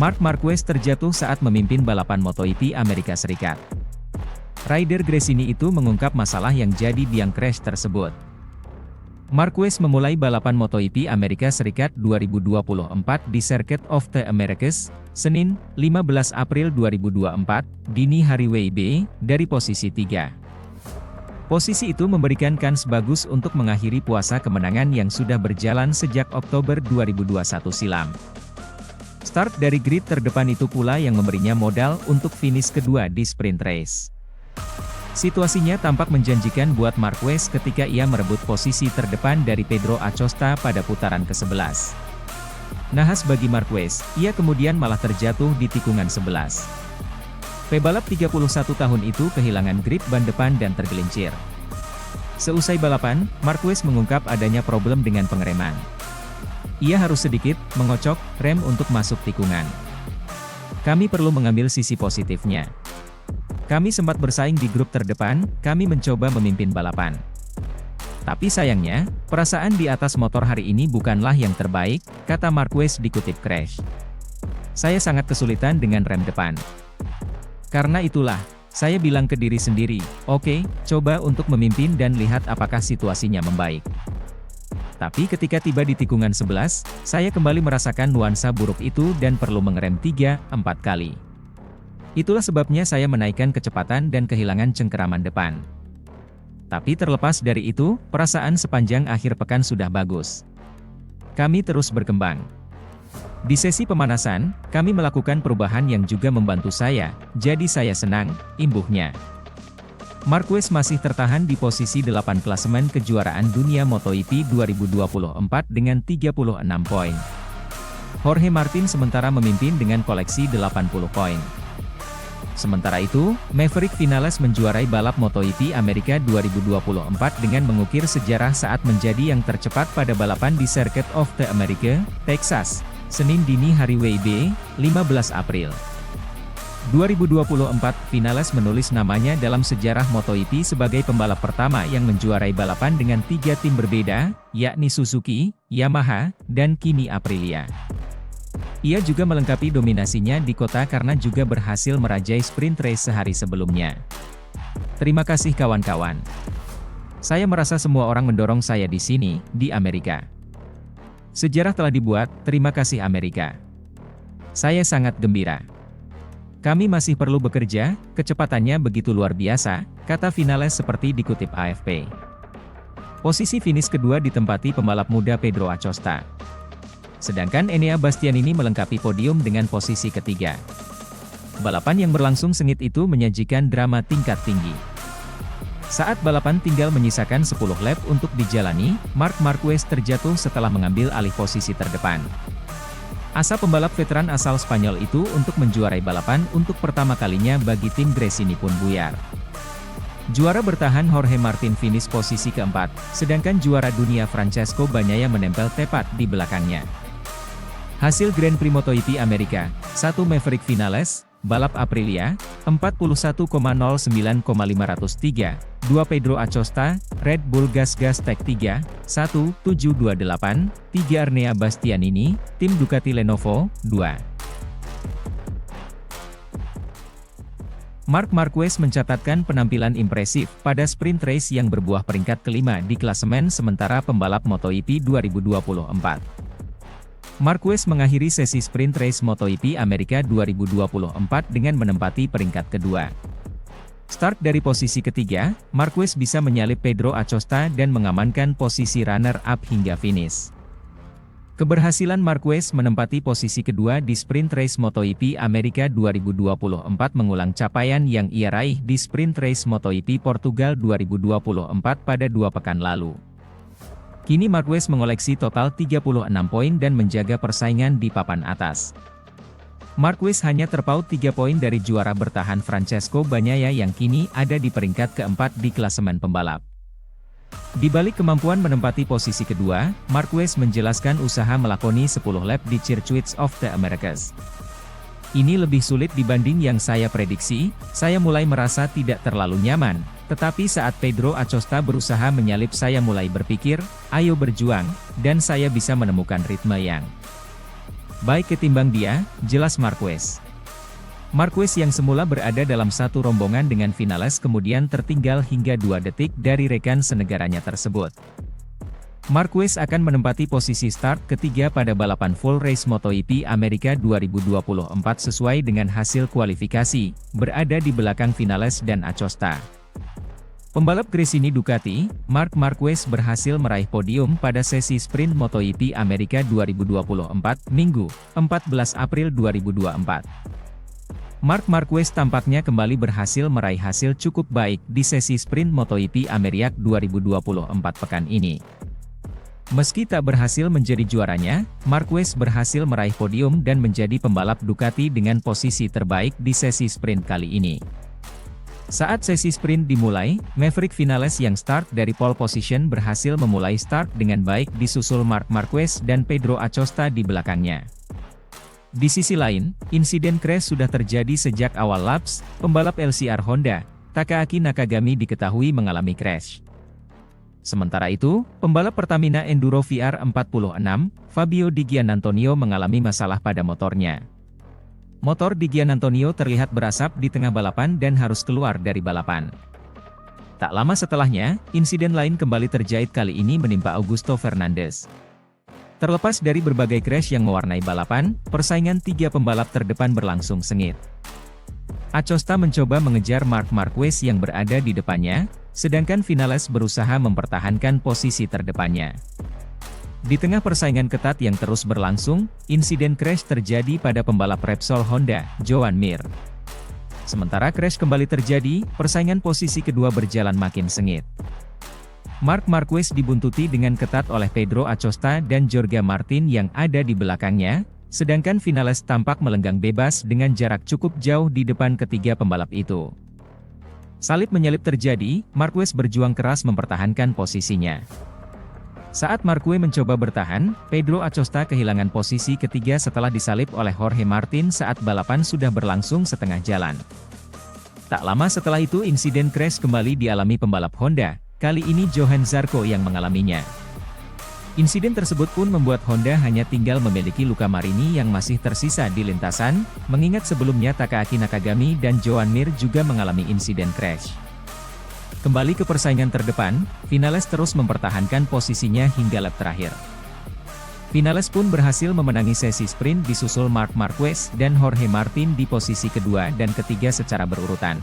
Marc Marquez terjatuh saat memimpin balapan MotoGP Amerika Serikat. Rider Gresini itu mengungkap masalah yang jadi biang crash tersebut. Marquez memulai balapan MotoGP Amerika Serikat 2024 di Circuit of the Americas, Senin, 15 April 2024, dini hari WIB, dari posisi 3. Posisi itu memberikan kans bagus untuk mengakhiri puasa kemenangan yang sudah berjalan sejak Oktober 2021 silam. Start dari grid terdepan itu pula yang memberinya modal untuk finish kedua di sprint race. Situasinya tampak menjanjikan buat Marquez ketika ia merebut posisi terdepan dari Pedro Acosta pada putaran ke-11. Nahas bagi Marquez, ia kemudian malah terjatuh di tikungan 11. Pebalap 31 tahun itu kehilangan grip ban depan dan tergelincir. Seusai balapan, Marquez mengungkap adanya problem dengan pengereman. Ia harus sedikit mengocok rem untuk masuk tikungan. Kami perlu mengambil sisi positifnya. Kami sempat bersaing di grup terdepan, kami mencoba memimpin balapan. Tapi sayangnya, perasaan di atas motor hari ini bukanlah yang terbaik, kata Marquez dikutip Crash. Saya sangat kesulitan dengan rem depan. Karena itulah, saya bilang ke diri sendiri, oke, coba untuk memimpin dan lihat apakah situasinya membaik. Tapi ketika tiba di tikungan 11, saya kembali merasakan nuansa buruk itu dan perlu mengerem 3-4 kali. Itulah sebabnya saya menaikkan kecepatan dan kehilangan cengkeraman depan. Tapi terlepas dari itu, perasaan sepanjang akhir pekan sudah bagus. Kami terus berkembang. Di sesi pemanasan, kami melakukan perubahan yang juga membantu saya, jadi saya senang, imbuhnya. Marquez masih tertahan di posisi 8 klasemen kejuaraan dunia MotoGP 2024 dengan 36 poin. Jorge Martin sementara memimpin dengan koleksi 80 poin. Sementara itu, Maverick Vinales menjuarai balap MotoGP Amerika 2024 dengan mengukir sejarah saat menjadi yang tercepat pada balapan di Circuit of the Americas, Texas, Senin dini hari WIB, 15 April. 2024, Vinales menulis namanya dalam sejarah MotoGP sebagai pembalap pertama yang menjuarai balapan dengan 3 tim berbeda, yakni Suzuki, Yamaha, dan Kimi Aprilia. Ia juga melengkapi dominasinya di kota karena juga berhasil merajai sprint race sehari sebelumnya. Terima kasih kawan-kawan. Saya merasa semua orang mendorong saya di sini, di Amerika. Sejarah telah dibuat, terima kasih Amerika. Saya sangat gembira. Kami masih perlu bekerja, kecepatannya begitu luar biasa, kata Vinales seperti dikutip AFP. Posisi finish kedua ditempati pembalap muda Pedro Acosta. Sedangkan Enea Bastianini melengkapi podium dengan posisi ketiga. Balapan yang berlangsung sengit itu menyajikan drama tingkat tinggi. Saat balapan tinggal menyisakan 10 lap untuk dijalani, Marc Marquez terjatuh setelah mengambil alih posisi terdepan. Asa pembalap veteran asal Spanyol itu untuk menjuarai balapan untuk pertama kalinya bagi tim Gresini pun buyar. Juara bertahan Jorge Martin finish posisi keempat, sedangkan juara dunia Francesco Bagnaia menempel tepat di belakangnya. Hasil Grand Prix MotoGP Amerika, 1 Maverick Vinales, balap Aprilia, 41,09,503, 2 Pedro Acosta, Red Bull Gas Tech 3, 1,728, 3 Enea Bastianini, tim Ducati Lenovo, 2. Marc Marquez mencatatkan penampilan impresif pada sprint race yang berbuah peringkat kelima di klasemen sementara pembalap MotoGP 2024. Marquez mengakhiri sesi sprint race MotoGP Amerika 2024 dengan menempati peringkat kedua. Start dari posisi ketiga, Marquez bisa menyalip Pedro Acosta dan mengamankan posisi runner-up hingga finish. Keberhasilan Marquez menempati posisi kedua di sprint race MotoGP Amerika 2024 mengulang capaian yang ia raih di sprint race MotoGP Portugal 2024 pada 2 pekan lalu. Kini Marquez mengoleksi total 36 poin dan menjaga persaingan di papan atas. Marquez hanya terpaut 3 poin dari juara bertahan Francesco Bagnaia yang kini ada di peringkat keempat di klasemen pembalap. Di balik kemampuan menempati posisi kedua, Marquez menjelaskan usaha melakoni 10 lap di Circuit of the Americas. Ini lebih sulit dibanding yang saya prediksi, saya mulai merasa tidak terlalu nyaman. Tetapi saat Pedro Acosta berusaha menyalip saya mulai berpikir, ayo berjuang, dan saya bisa menemukan ritme yang Baik ketimbang dia, jelas Marquez. Marquez yang semula berada dalam satu rombongan dengan Vinales kemudian tertinggal hingga 2 detik dari rekan senegaranya tersebut. Marquez akan menempati posisi start ketiga pada balapan full race MotoGP Amerika 2024 sesuai dengan hasil kualifikasi, berada di belakang Vinales dan Acosta. Pembalap Gresini Ducati, Marc Marquez berhasil meraih podium pada sesi sprint MotoGP Amerika 2024, Minggu, 14 April 2024. Marc Marquez tampaknya kembali berhasil meraih hasil cukup baik di sesi sprint MotoGP Amerika 2024 pekan ini. Meski tak berhasil menjadi juaranya, Marquez berhasil meraih podium dan menjadi pembalap Ducati dengan posisi terbaik di sesi sprint kali ini. Saat sesi sprint dimulai, Maverick Vinales yang start dari pole position berhasil memulai start dengan baik disusul Marc Marquez dan Pedro Acosta di belakangnya. Di sisi lain, insiden crash sudah terjadi sejak awal laps, pembalap LCR Honda, Takaaki Nakagami diketahui mengalami crash. Sementara itu, pembalap Pertamina Enduro VR46, Fabio Di Giannantonio mengalami masalah pada motornya. Motor Di Giannantonio terlihat berasap di tengah balapan dan harus keluar dari balapan. Tak lama setelahnya, insiden lain kembali terjadi kali ini menimpa Augusto Fernandez. Terlepas dari berbagai crash yang mewarnai balapan, persaingan 3 pembalap terdepan berlangsung sengit. Acosta mencoba mengejar Marc Marquez yang berada di depannya, sedangkan Vinales berusaha mempertahankan posisi terdepannya. Di tengah persaingan ketat yang terus berlangsung, insiden crash terjadi pada pembalap Repsol Honda, Joan Mir. Sementara crash kembali terjadi, persaingan posisi kedua berjalan makin sengit. Marc Marquez dibuntuti dengan ketat oleh Pedro Acosta dan Jorge Martin yang ada di belakangnya, sedangkan Vinales tampak melenggang bebas dengan jarak cukup jauh di depan ketiga pembalap itu. Salip menyalip terjadi, Marquez berjuang keras mempertahankan posisinya. Saat Marquez mencoba bertahan, Pedro Acosta kehilangan posisi ketiga setelah disalip oleh Jorge Martin saat balapan sudah berlangsung setengah jalan. Tak lama setelah itu insiden crash kembali dialami pembalap Honda, kali ini Johan Zarco yang mengalaminya. Insiden tersebut pun membuat Honda hanya tinggal memiliki luka Marini yang masih tersisa di lintasan, mengingat sebelumnya Takaaki Nakagami dan Joan Mir juga mengalami insiden crash. Kembali ke persaingan terdepan, Vinales terus mempertahankan posisinya hingga lap terakhir. Vinales pun berhasil memenangi sesi sprint disusul Marc Marquez dan Jorge Martin di posisi kedua dan ketiga secara berurutan.